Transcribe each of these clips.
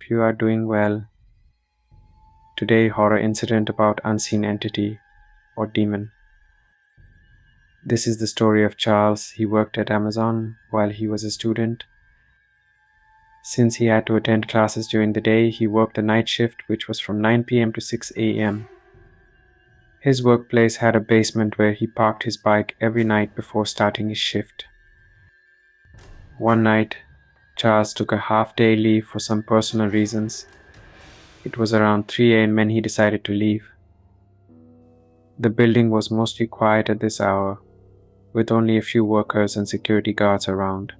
hope you are doing well. Today, horror incident about unseen entity or demon. This is the story of Charles. He worked at Amazon while he was a student. Since he had to attend classes during the day, he worked a night shift which was from 9 p.m. to 6 a.m. His workplace had a basement where he parked his bike every night before starting his shift. One night, Charles took a half-day leave for some personal reasons. It was around 3 a.m. when he decided to leave. The building was mostly quiet at this hour, with only a few workers and security guards around.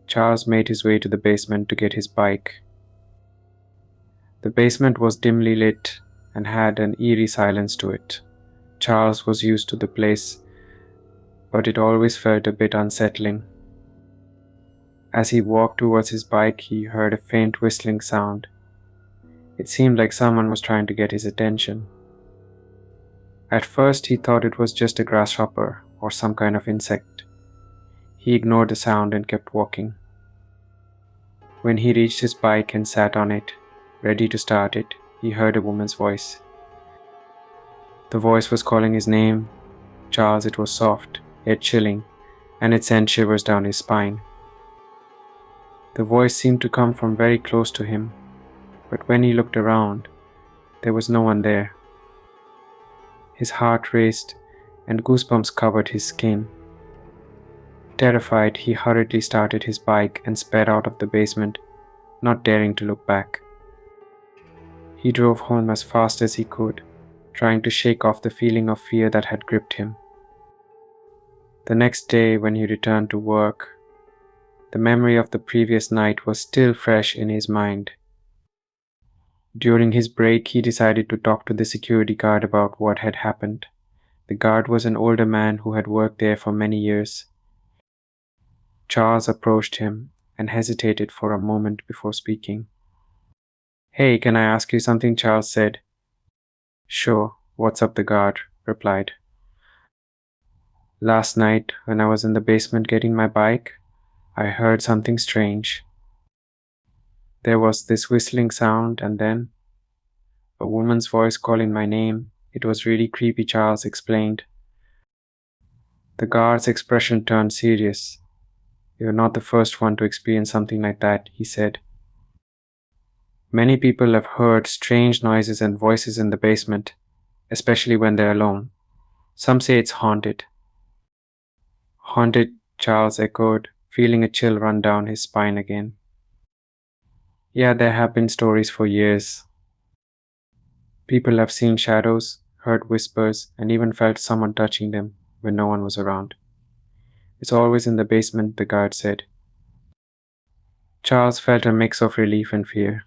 Charles made his way to the basement to get his bike. The basement was dimly lit and had an eerie silence to it. Charles was used to the place, but it always felt a bit unsettling. As he walked towards his bike, he heard a faint whistling sound. It seemed like someone was trying to get his attention. At first, he thought it was just a grasshopper or some kind of insect. He ignored the sound and kept walking. When he reached his bike and sat on it, ready to start it, he heard a woman's voice. The voice was calling his name. Charles. It was soft, yet chilling, and it sent shivers down his spine. The voice seemed to come from very close to him, but when he looked around, there was no one there. His heart raced, and goosebumps covered his skin. Terrified, he hurriedly started his bike and sped out of the basement, not daring to look back. He drove home as fast as he could, trying to shake off the feeling of fear that had gripped him. The next day, when he returned to work, the memory of the previous night was still fresh in his mind. During his break, he decided to talk to the security guard about what had happened. The guard was an older man who had worked there for many years. Charles approached him and hesitated for a moment before speaking. "Hey, can I ask you something?" Charles said. "Sure, what's up?" the guard replied. "Last night, when I was in the basement getting my bike, I heard something strange. There was this whistling sound and then a woman's voice calling my name. It was really creepy," Charles explained. The guard's expression turned serious. "You're not the first one to experience something like that," he said. "Many people have heard strange noises and voices in the basement, especially when they're alone. Some say it's haunted." "Haunted?" Charles echoed, feeling a chill run down his spine again. "Yeah, there have been stories for years. People have seen shadows, heard whispers, and even felt someone touching them when no one was around. It's always in the basement," the guard said. Charles felt a mix of relief and fear.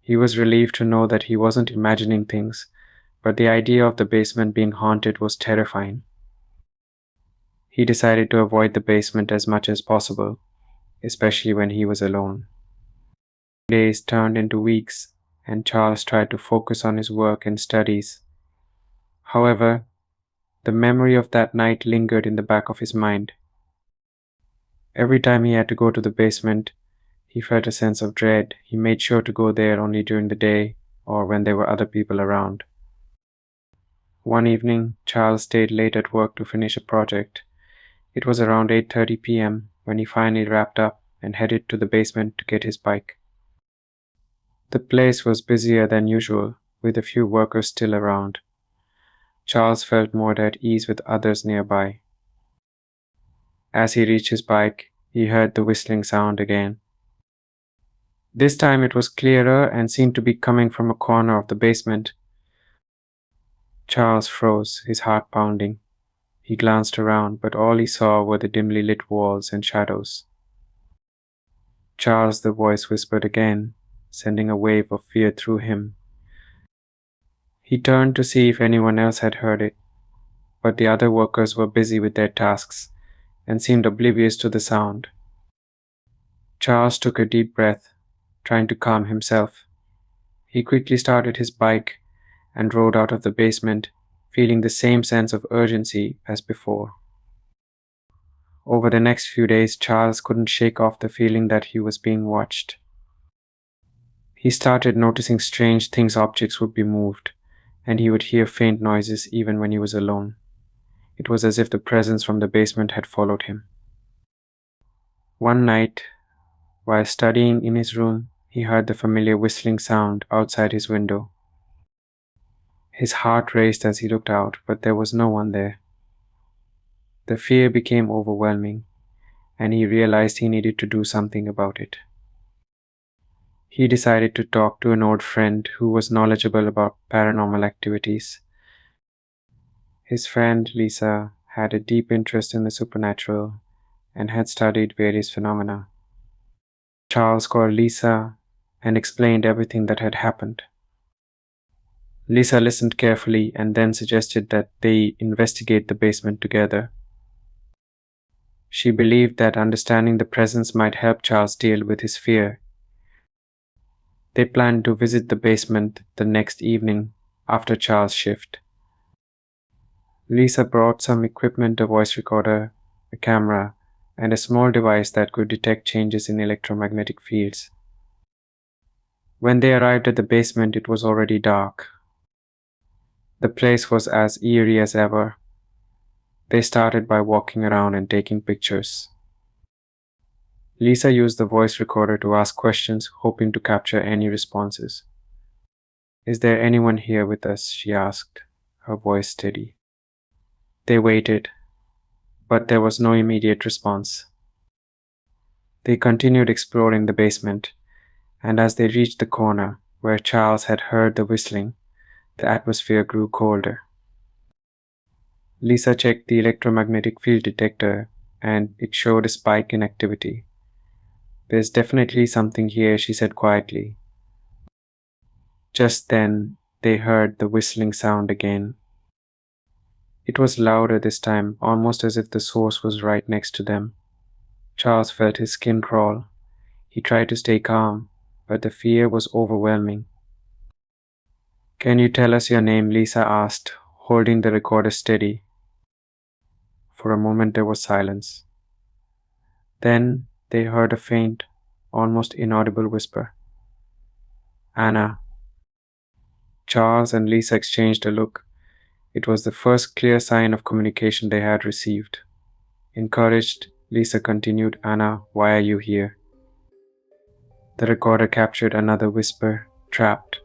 He was relieved to know that he wasn't imagining things, but the idea of the basement being haunted was terrifying. He decided to avoid the basement as much as possible, especially when he was alone. Days turned into weeks, and Charles tried to focus on his work and studies. However, the memory of that night lingered in the back of his mind. Every time he had to go to the basement, he felt a sense of dread. He made sure to go there only during the day or when there were other people around. One evening, Charles stayed late at work to finish a project. It was around 8:30 p.m. when he finally wrapped up and headed to the basement to get his bike. The place was busier than usual, with a few workers still around. Charles felt more at ease with others nearby. As he reached his bike, he heard the whistling sound again. This time it was clearer and seemed to be coming from a corner of the basement. Charles froze, his heart pounding. He glanced around, but all he saw were the dimly lit walls and shadows. "Charles," the voice whispered again, sending a wave of fear through him. He turned to see if anyone else had heard it, but the other workers were busy with their tasks and seemed oblivious to the sound. Charles took a deep breath, trying to calm himself. He quickly started his bike and rode out of the basement, feeling the same sense of urgency as before. Over the next few days, Charles couldn't shake off the feeling that he was being watched. He started noticing strange things, objects would be moved, and he would hear faint noises even when he was alone. It was as if the presence from the basement had followed him. One night, while studying in his room, he heard the familiar whistling sound outside his window. His heart raced as he looked out, but there was no one there. The fear became overwhelming, and he realized he needed to do something about it. He decided to talk to an old friend who was knowledgeable about paranormal activities. His friend, Lisa, had a deep interest in the supernatural and had studied various phenomena. Charles called Lisa and explained everything that had happened. Lisa listened carefully and then suggested that they investigate the basement together. She believed that understanding the presence might help Charles deal with his fear. They planned to visit the basement the next evening after Charles' shift. Lisa brought some equipment, a voice recorder, a camera, and a small device that could detect changes in electromagnetic fields. When they arrived at the basement, it was already dark. The place was as eerie as ever. They started by walking around and taking pictures. Lisa used the voice recorder to ask questions, hoping to capture any responses. "Is there anyone here with us?" she asked, her voice steady. They waited, but there was no immediate response. They continued exploring the basement, and as they reached the corner where Charles had heard the whistling, the atmosphere grew colder. Lisa checked the electromagnetic field detector, and it showed a spike in activity. "There's definitely something here," she said quietly. Just then, they heard the whistling sound again. It was louder this time, almost as if the source was right next to them. Charles felt his skin crawl. He tried to stay calm, but the fear was overwhelming. "Can you tell us your name?" Lisa asked, holding the recorder steady. For a moment there was silence. Then they heard a faint, almost inaudible whisper. "Anna." Charles and Lisa exchanged a look. It was the first clear sign of communication they had received. Encouraged, Lisa continued, "Anna, why are you here?" The recorder captured another whisper, "Trapped."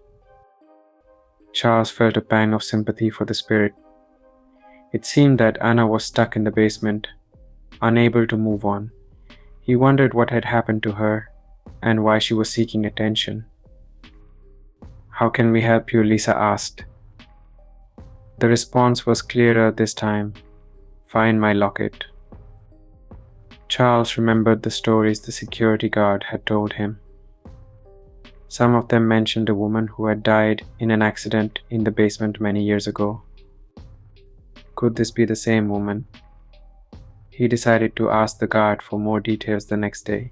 Charles felt a pang of sympathy for the spirit. It seemed that Anna was stuck in the basement, unable to move on. He wondered what had happened to her and why she was seeking attention. "How can we help you?" Lisa asked. The response was clearer this time. "Find my locket." Charles remembered the stories the security guard had told him. Some of them mentioned a woman who had died in an accident in the basement many years ago. Could this be the same woman? He decided to ask the guard for more details the next day.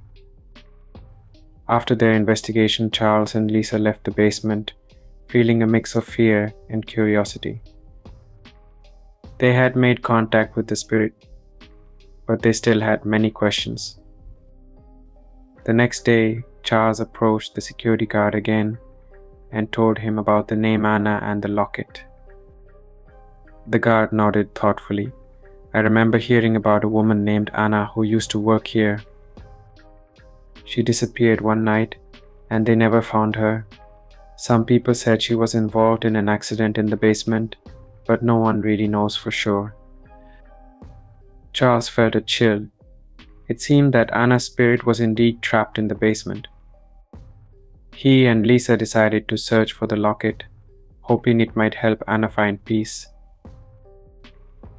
After their investigation, Charles and Lisa left the basement, feeling a mix of fear and curiosity. They had made contact with the spirit, but they still had many questions. The next day, Charles approached the security guard again and told him about the name Anna and the locket. The guard nodded thoughtfully. "I remember hearing about a woman named Anna who used to work here. She disappeared one night, and they never found her. Some people said she was involved in an accident in the basement, but no one really knows for sure." Charles felt a chill. It seemed that Anna's spirit was indeed trapped in the basement. He and Lisa decided to search for the locket, hoping it might help Anna find peace.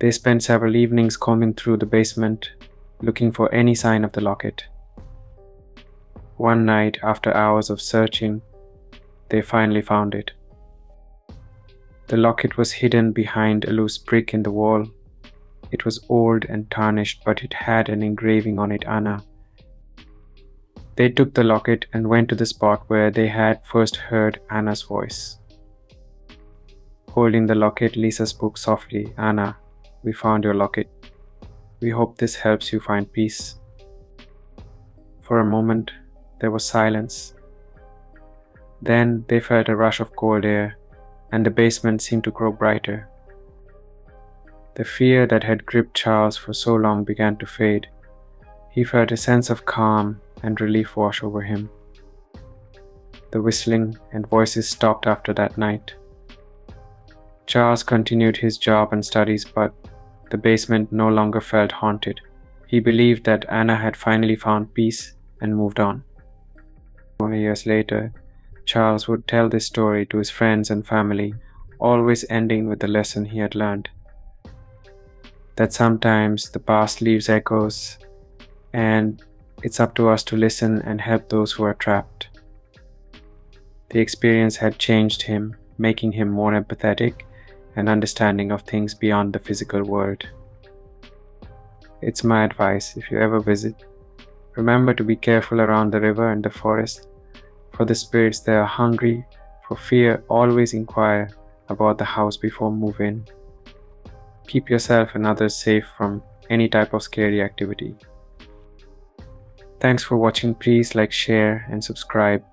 They spent several evenings combing through the basement, looking for any sign of the locket. One night, after hours of searching, they finally found it. The locket was hidden behind a loose brick in the wall. It was old and tarnished, but it had an engraving on it, Anna. They took the locket and went to the spot where they had first heard Anna's voice. Holding the locket, Lisa spoke softly, "Anna, we found your locket. We hope this helps you find peace." For a moment, there was silence. Then they felt a rush of cold air, and the basement seemed to grow brighter. The fear that had gripped Charles for so long began to fade. He felt a sense of calm and relief wash over him. The whistling and voices stopped after that night. Charles continued his job and studies, but the basement no longer felt haunted. He believed that Anna had finally found peace and moved on. 20 years later, Charles would tell this story to his friends and family, always ending with the lesson he had learned. That sometimes the past leaves echoes, and it's up to us to listen and help those who are trapped. The experience had changed him, making him more empathetic and understanding of things beyond the physical world. It's my advice, if you ever visit, remember to be careful around the river and the forest. For the spirits that are hungry for fear, always inquire about the house before move in. Keep yourself and others safe from any type of scary activity. Thanks for watching. Please like, share and subscribe.